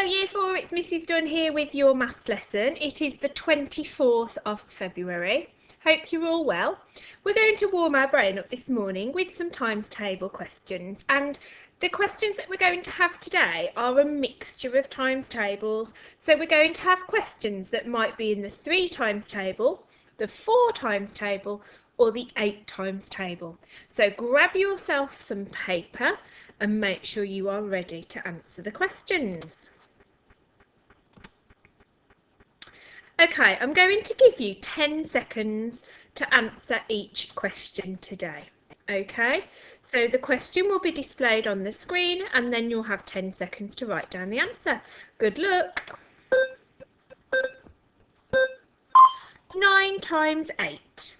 Hello Year 4, it's Mrs Dunn here with your maths lesson. It is the 24th of February. Hope you're all well. We're going to warm our brain up this morning with some times table questions, and the questions that we're going to have today are a mixture of times tables. So we're going to have questions that might be in the 3 times table, the 4 times table, or the 8 times table. So grab yourself some paper and make sure you are ready to answer the questions. Okay, I'm going to give you 10 seconds to answer each question today. Okay, so the question will be displayed on the screen and then you'll have 10 seconds to write down the answer. Good luck. 9 times 8.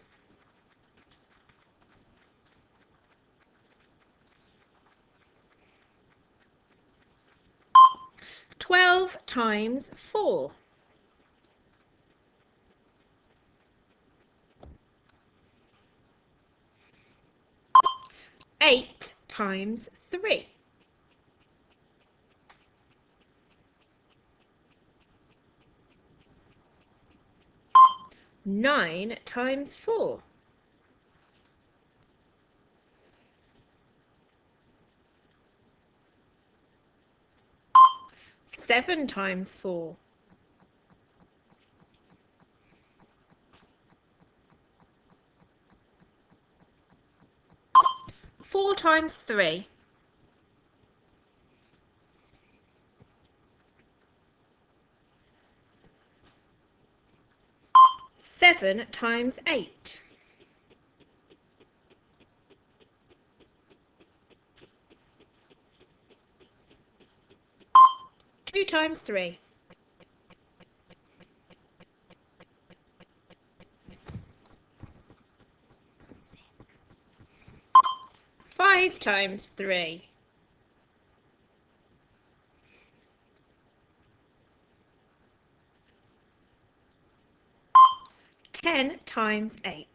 12 times 4. 8 times 3. 9 times 4. 7 times 4. 4 times 3. 7 times 8. 2 times 3. 5 times 3. 10 times 8.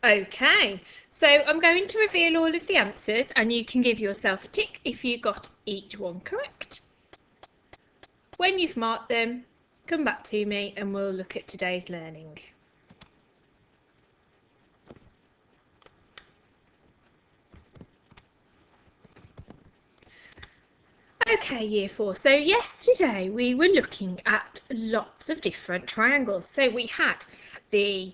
Okay, so I'm going to reveal all of the answers and you can give yourself a tick if you got each one correct. When you've marked them, come back to me and we'll look at today's learning. Okay, Year 4, so yesterday we were looking at lots of different triangles. So we had the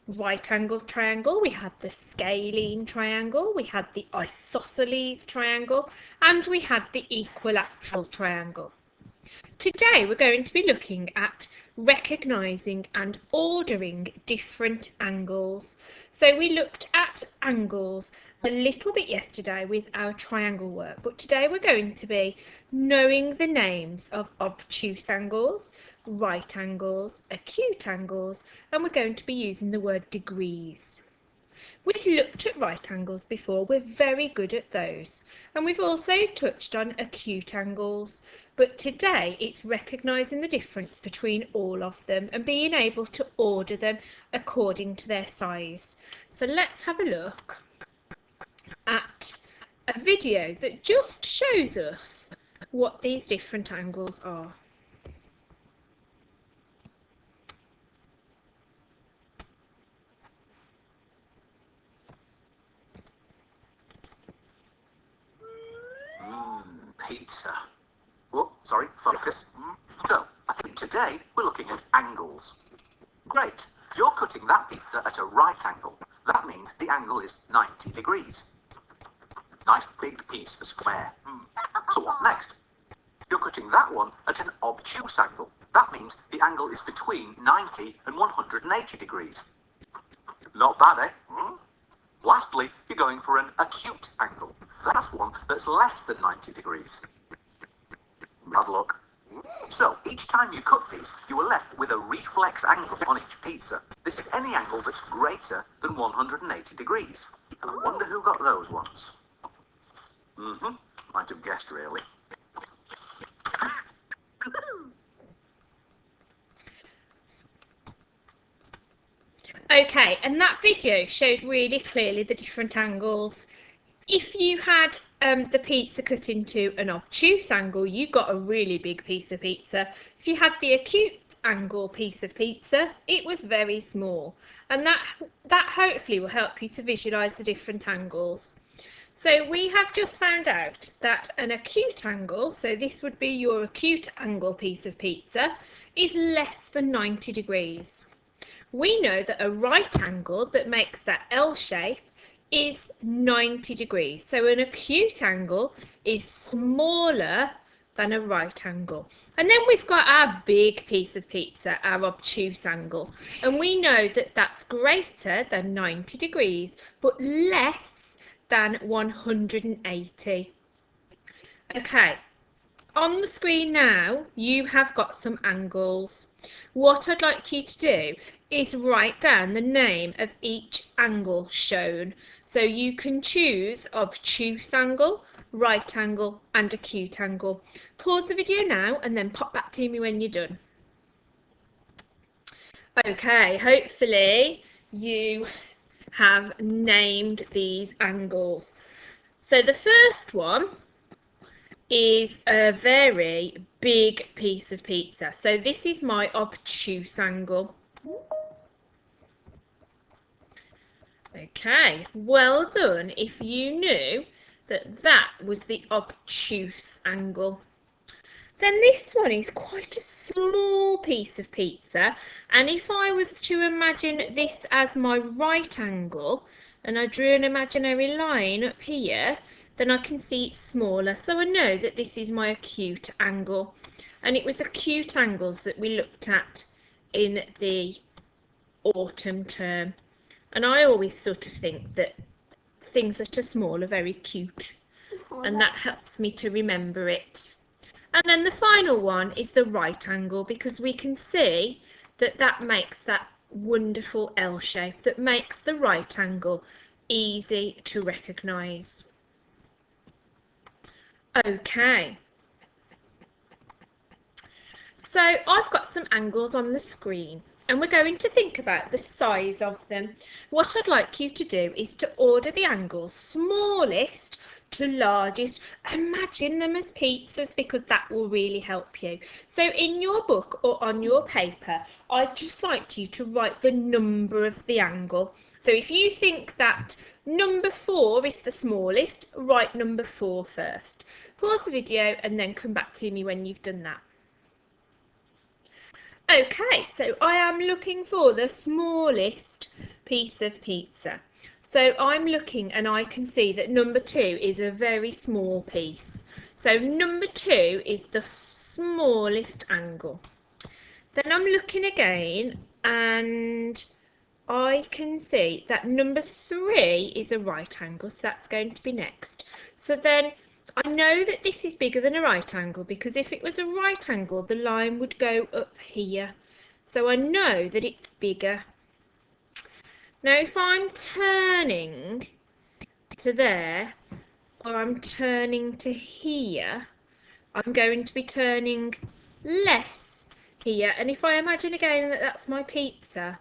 right-angled triangle, we had the scalene triangle, we had the isosceles triangle, and we had the equilateral triangle. Today we're going to be looking at recognising and ordering different angles. So we looked at angles a little bit yesterday with our triangle work, but today we're going to be knowing the names of obtuse angles, right angles, acute angles, and we're going to be using the word degrees. We've looked at right angles before, we're very good at those, and we've also touched on acute angles, but today it's recognising the difference between all of them and being able to order them according to their size. So let's have a look at a video that just shows us what these different angles are. Pizza. Oh, sorry, focus. So, I think today we're looking at angles. Great. You're cutting that pizza at a right angle. That means the angle is 90 degrees. Nice big piece for square. So what next? You're cutting that one at an obtuse angle. That means the angle is between 90 and 180 degrees. Not bad, eh? Lastly, you're going for an acute angle. That's one that's less than 90 degrees. Bad luck. So, each time you cut these, you are left with a reflex angle on each pizza. This is any angle that's greater than 180 degrees. And I wonder who got those ones. Might have guessed, really. Okay, and that video showed really clearly the different angles. If you had the pizza cut into an obtuse angle, you got a really big piece of pizza. If you had the acute angle piece of pizza, it was very small. And that hopefully will help you to visualise the different angles. So we have just found out that an acute angle, so this would be your acute angle piece of pizza, is less than 90 degrees. We know that a right angle that makes that L shape is 90 degrees. So an acute angle is smaller than a right angle. And then we've got our big piece of pizza, our obtuse angle. And we know that that's greater than 90 degrees, but less than 180. Okay, on the screen now, you have got some angles. What I'd like you to do is write down the name of each angle shown. So you can choose obtuse angle, right angle and acute angle. Pause the video now and then pop back to me when you're done. Okay, hopefully you have named these angles. So the first one is a very big piece of pizza. So this is my obtuse angle. Okay, well done if you knew that that was the obtuse angle. Then this one is quite a small piece of pizza, and if I was to imagine this as my right angle and I drew an imaginary line up here, then I can see it's smaller, so I know that this is my acute angle. And it was acute angles that we looked at in the autumn term, and I always sort of think that things that are small are very cute, and that helps me to remember it. And then the final one is the right angle, because we can see that that makes that wonderful L shape, that makes the right angle easy to recognise. Okay, so I've got some angles on the screen and we're going to think about the size of them. What I'd like you to do is to order the angles smallest to largest. Imagine them as pizzas, because that will really help you. So in your book or on your paper, I'd just like you to write the number of the angle. So if you think that number 4 is the smallest, write number 4 first. Pause the video and then come back to me when you've done that. Okay, so I am looking for the smallest piece of pizza. So I'm looking and I can see that number 2 is a very small piece. So number 2 is the smallest angle. Then I'm looking again and I can see that number 3 is a right angle, so that's going to be next. So then I know that this is bigger than a right angle, because if it was a right angle, the line would go up here. So I know that it's bigger. Now, if I'm turning to there, or I'm turning to here, I'm going to be turning less here. And if I imagine again that that's my pizza,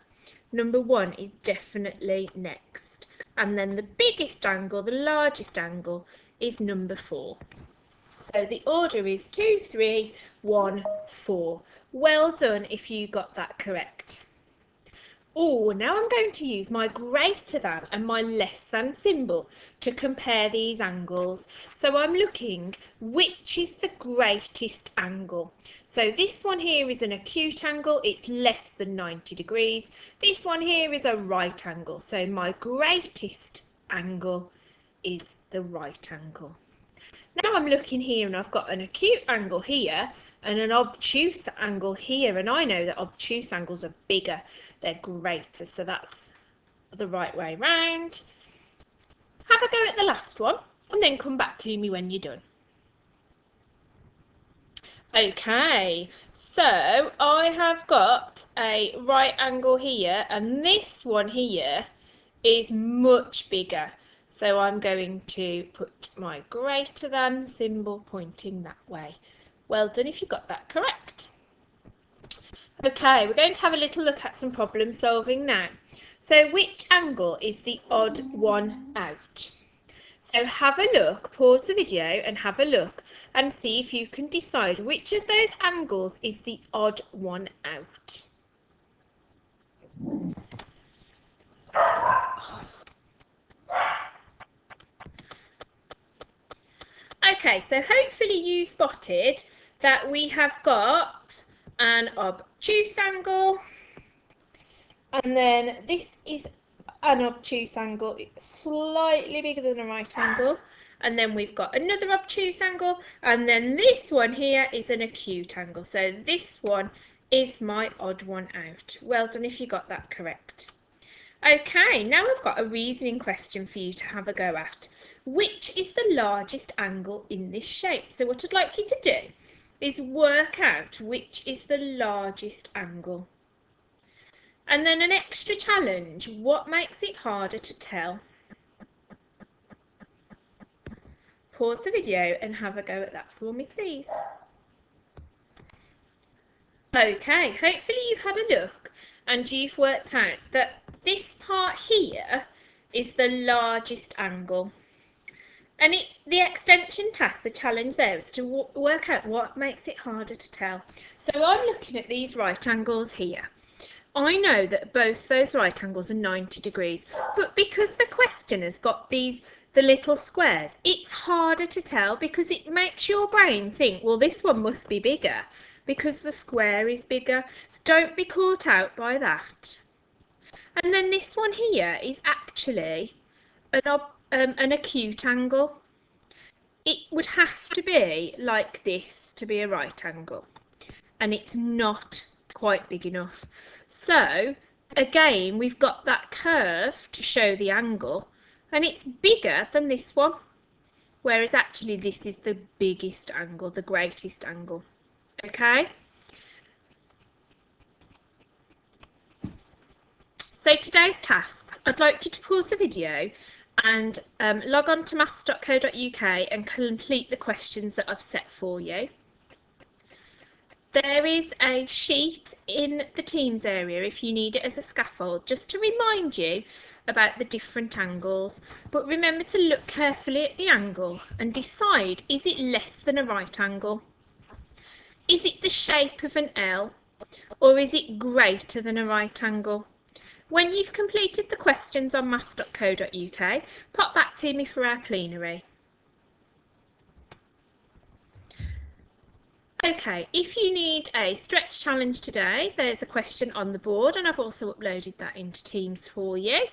number 1 is definitely next. And then the biggest angle, the largest angle, is number 4. So the order is 2, 3, 1, 4. Well done if you got that correct. Oh, now I'm going to use my greater than and my less than symbol to compare these angles. So I'm looking which is the greatest angle. So this one here is an acute angle, it's less than 90 degrees. This one here is a right angle, so my greatest angle is the right angle. Now I'm looking here and I've got an acute angle here and an obtuse angle here, and I know that obtuse angles are bigger, they're greater, so that's the right way round. Have a go at the last one and then come back to me when you're done. Okay, so I have got a right angle here and this one here is much bigger. So I'm going to put my greater than symbol pointing that way. Well done if you got that correct. Okay, we're going to have a little look at some problem solving now. So which angle is the odd one out? So have a look, pause the video and have a look and see if you can decide which of those angles is the odd one out. Okay, so hopefully you spotted that we have got an obtuse angle, and then this is an obtuse angle, it's slightly bigger than a right angle, and then we've got another obtuse angle, and then this one here is an acute angle. So this one is my odd one out. Well done if you got that correct. Okay, now I've got a reasoning question for you to have a go at. Which is the largest angle in this shape? So what I'd like you to do is work out which is the largest angle. And then an extra challenge, what makes it harder to tell? Pause the video and have a go at that for me, please. Okay, hopefully you've had a look and you've worked out that this part here is the largest angle. And the extension task, the challenge there is to work out what makes it harder to tell. So I'm looking at these right angles here. I know that both those right angles are 90 degrees, but because the question has got the little squares, it's harder to tell because it makes your brain think, well, this one must be bigger because the square is bigger. So don't be caught out by that. And then this one here is actually an acute angle. It would have to be like this to be a right angle, and it's not quite big enough. So again, we've got that curve to show the angle, and it's bigger than this one, whereas actually this is the biggest angle, the greatest angle. Okay, so today's tasks, I'd like you to pause the video and log on to maths.co.uk and complete the questions that I've set for you. There is a sheet in the Teams area if you need it as a scaffold, just to remind you about the different angles. But remember to look carefully at the angle and decide, is it less than a right angle? Is it the shape of an L? Or is it greater than a right angle? When you've completed the questions on maths.co.uk, pop back to me for our plenary. Okay, if you need a stretch challenge today, there's a question on the board and I've also uploaded that into Teams for you.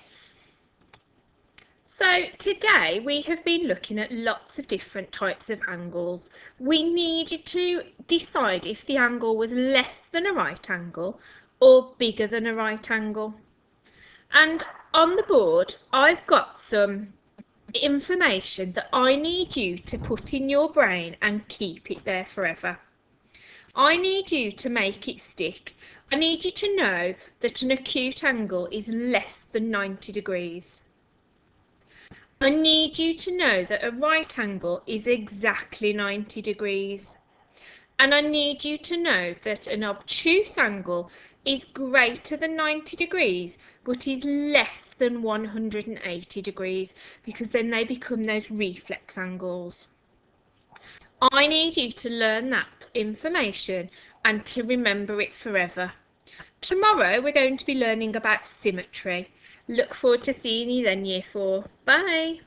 So today we have been looking at lots of different types of angles. We needed to decide if the angle was less than a right angle or bigger than a right angle. And on the board, I've got some information that I need you to put in your brain and keep it there forever. I need you to make it stick. I need you to know that an acute angle is less than 90 degrees. I need you to know that a right angle is exactly 90 degrees. And I need you to know that an obtuse angle is greater than 90 degrees, but is less than 180 degrees, because then they become those reflex angles. I need you to learn that information and to remember it forever. Tomorrow we're going to be learning about symmetry. Look forward to seeing you then, Year 4. Bye!